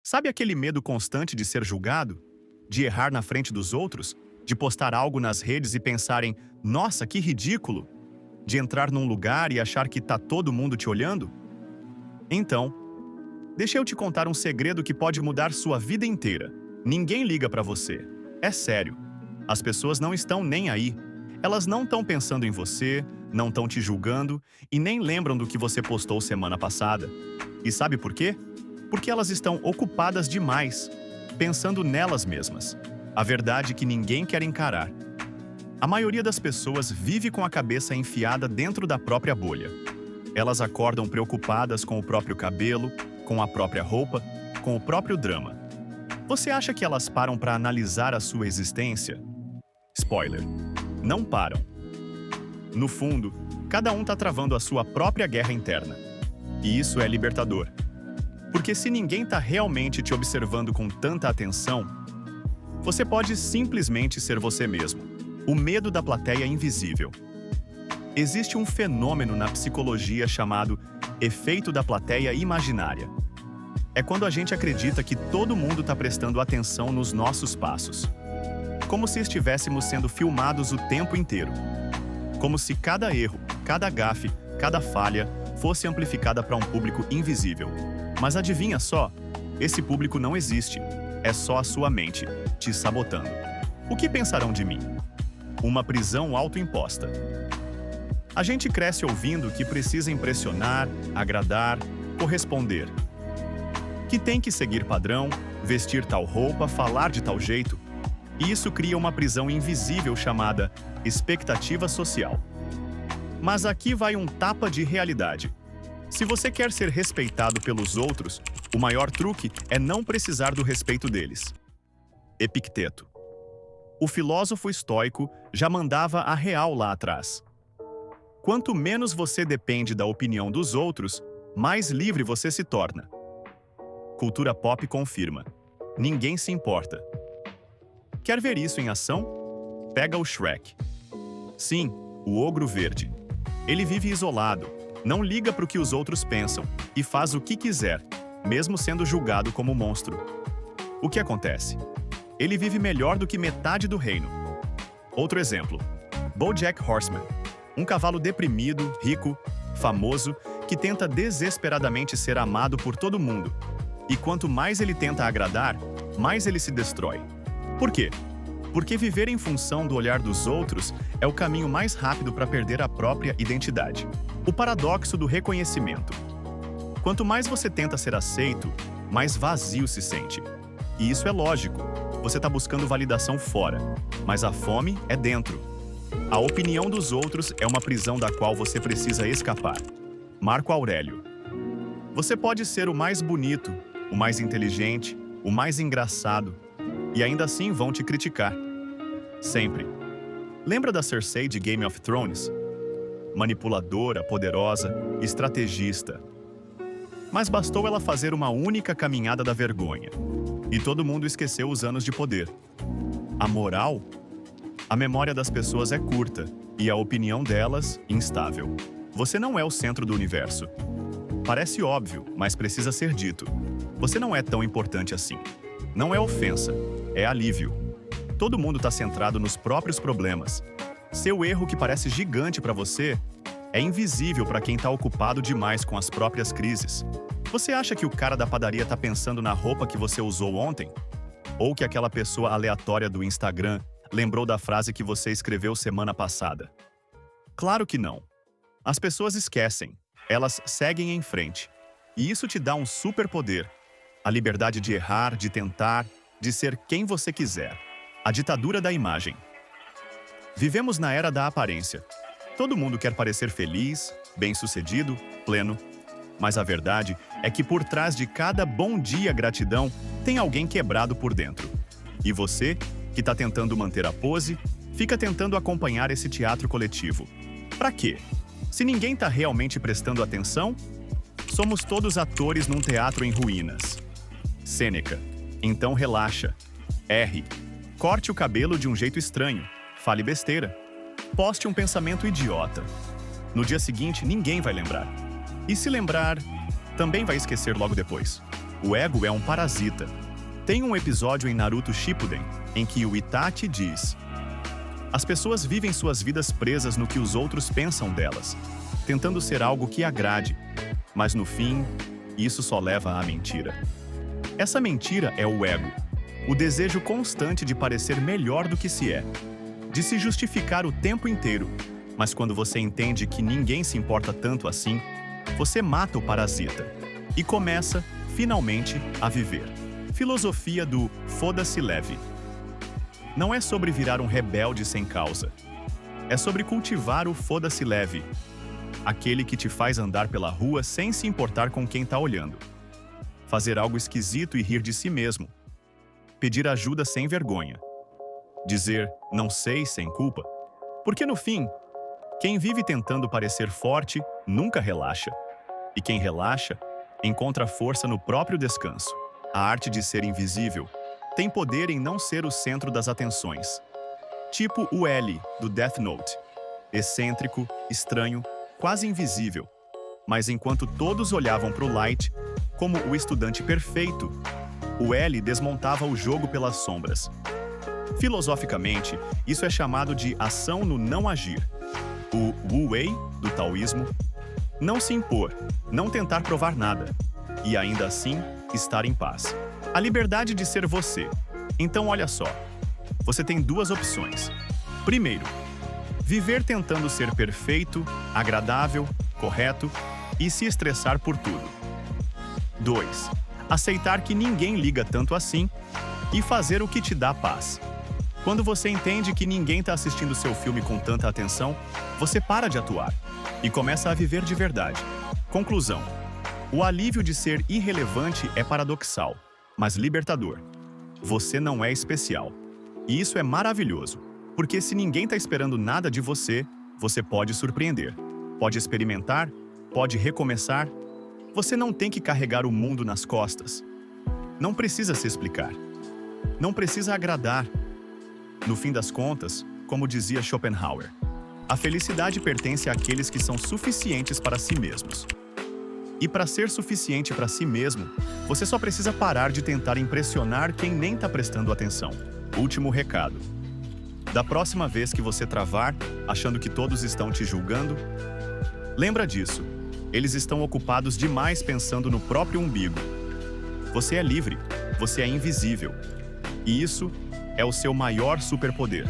Sabe aquele medo constante de ser julgado? De errar na frente dos outros? De postar algo nas redes e pensarem, nossa, que ridículo? De entrar num lugar e achar que tá todo mundo te olhando? Então, deixa eu te contar um segredo que pode mudar sua vida inteira. Ninguém liga pra você. É sério. As pessoas não estão nem aí. Elas não estão pensando em você, não estão te julgando e nem lembram do que você postou semana passada. E sabe por quê? Porque elas estão ocupadas demais, pensando nelas mesmas. A verdade é que ninguém quer encarar. A maioria das pessoas vive com a cabeça enfiada dentro da própria bolha. Elas acordam preocupadas com o próprio cabelo, com a própria roupa, com o próprio drama. Você acha que elas param para analisar a sua existência? Spoiler: não param. No fundo, cada um tá travando a sua própria guerra interna. E isso é libertador. Porque se ninguém tá realmente te observando com tanta atenção, você pode simplesmente ser você mesmo. O medo da plateia invisível. Existe um fenômeno na psicologia chamado efeito da plateia imaginária. É quando a gente acredita que todo mundo está prestando atenção nos nossos passos. Como se estivéssemos sendo filmados o tempo inteiro. Como se cada erro, cada gafe, cada falha fosse amplificada para um público invisível. Mas adivinha só? Esse público não existe. É só a sua mente, te sabotando. O que pensarão de mim? Uma prisão autoimposta. A gente cresce ouvindo que precisa impressionar, agradar, corresponder. Que tem que seguir padrão, vestir tal roupa, falar de tal jeito. E isso cria uma prisão invisível chamada expectativa social. Mas aqui vai um tapa de realidade. Se você quer ser respeitado pelos outros, o maior truque é não precisar do respeito deles. Epicteto. O filósofo estoico já mandava a real lá atrás. Quanto menos você depende da opinião dos outros, mais livre você se torna. Cultura pop confirma. Ninguém se importa. Quer ver isso em ação? Pega o Shrek. Sim, o ogro verde. Ele vive isolado, não liga para o que os outros pensam e faz o que quiser, mesmo sendo julgado como monstro. O que acontece? Ele vive melhor do que metade do reino. Outro exemplo, BoJack Horseman, um cavalo deprimido, rico, famoso, que tenta desesperadamente ser amado por todo mundo. E quanto mais ele tenta agradar, mais ele se destrói. Por quê? Porque viver em função do olhar dos outros é o caminho mais rápido para perder a própria identidade. O paradoxo do reconhecimento. Quanto mais você tenta ser aceito, mais vazio se sente. E isso é lógico. Você está buscando validação fora, mas a fome é dentro. A opinião dos outros é uma prisão da qual você precisa escapar. Marco Aurélio. Você pode ser o mais bonito, o mais inteligente, o mais engraçado, e ainda assim vão te criticar. Sempre. Lembra da Cersei de Game of Thrones? Manipuladora, poderosa, estrategista. Mas bastou ela fazer uma única caminhada da vergonha. E todo mundo esqueceu os anos de poder. A moral? A memória das pessoas é curta e a opinião delas, instável. Você não é o centro do universo. Parece óbvio, mas precisa ser dito. Você não é tão importante assim. Não é ofensa, é alívio. Todo mundo está centrado nos próprios problemas. Seu erro, que parece gigante para você, é invisível para quem está ocupado demais com as próprias crises. Você acha que o cara da padaria está pensando na roupa que você usou ontem? Ou que aquela pessoa aleatória do Instagram lembrou da frase que você escreveu semana passada? Claro que não. As pessoas esquecem. Elas seguem em frente. E isso te dá um superpoder. A liberdade de errar, de tentar, de ser quem você quiser. A ditadura da imagem. Vivemos na era da aparência. Todo mundo quer parecer feliz, bem-sucedido, pleno. Mas a verdade é que por trás de cada bom dia gratidão, tem alguém quebrado por dentro. E você, que está tentando manter a pose, fica tentando acompanhar esse teatro coletivo. Pra quê? Se ninguém está realmente prestando atenção, somos todos atores num teatro em ruínas. Sêneca. Então relaxa. Erre. Corte o cabelo de um jeito estranho. Fale besteira. Poste um pensamento idiota. No dia seguinte, ninguém vai lembrar. E se lembrar, também vai esquecer logo depois. O ego é um parasita. Tem um episódio em Naruto Shippuden em que o Itachi diz: as pessoas vivem suas vidas presas no que os outros pensam delas, tentando ser algo que agrade, mas no fim, isso só leva à mentira. Essa mentira é o ego, o desejo constante de parecer melhor do que se é, de se justificar o tempo inteiro, mas quando você entende que ninguém se importa tanto assim, você mata o parasita e começa, finalmente, a viver. Filosofia do foda-se leve. Não é sobre virar um rebelde sem causa. É sobre cultivar o foda-se leve, aquele que te faz andar pela rua sem se importar com quem tá olhando. Fazer algo esquisito e rir de si mesmo. Pedir ajuda sem vergonha. Dizer não sei sem culpa. Porque no fim, quem vive tentando parecer forte nunca relaxa. E quem relaxa, encontra força no próprio descanso. A arte de ser invisível tem poder em não ser o centro das atenções. Tipo o L, do Death Note. Excêntrico, estranho, quase invisível. Mas enquanto todos olhavam para o Light, como o estudante perfeito, o L desmontava o jogo pelas sombras. Filosoficamente, isso é chamado de ação no não agir. O Wu Wei, do taoísmo, não se impor, não tentar provar nada, e ainda assim, estar em paz. A liberdade de ser você. Então olha só, você tem duas opções. Primeiro, viver tentando ser perfeito, agradável, correto e se estressar por tudo. 2. Aceitar que ninguém liga tanto assim e fazer o que te dá paz. Quando você entende que ninguém está assistindo seu filme com tanta atenção, você para de atuar e começa a viver de verdade. Conclusão. O alívio de ser irrelevante é paradoxal, mas libertador. Você não é especial. E isso é maravilhoso, porque se ninguém está esperando nada de você, você pode surpreender. Pode experimentar, pode recomeçar. Você não tem que carregar o mundo nas costas. Não precisa se explicar. Não precisa agradar. No fim das contas, como dizia Schopenhauer, a felicidade pertence àqueles que são suficientes para si mesmos. E para ser suficiente para si mesmo, você só precisa parar de tentar impressionar quem nem está prestando atenção. Último recado. Da próxima vez que você travar, achando que todos estão te julgando, lembra disso. Eles estão ocupados demais pensando no próprio umbigo. Você é livre, você é invisível. E isso é o seu maior superpoder.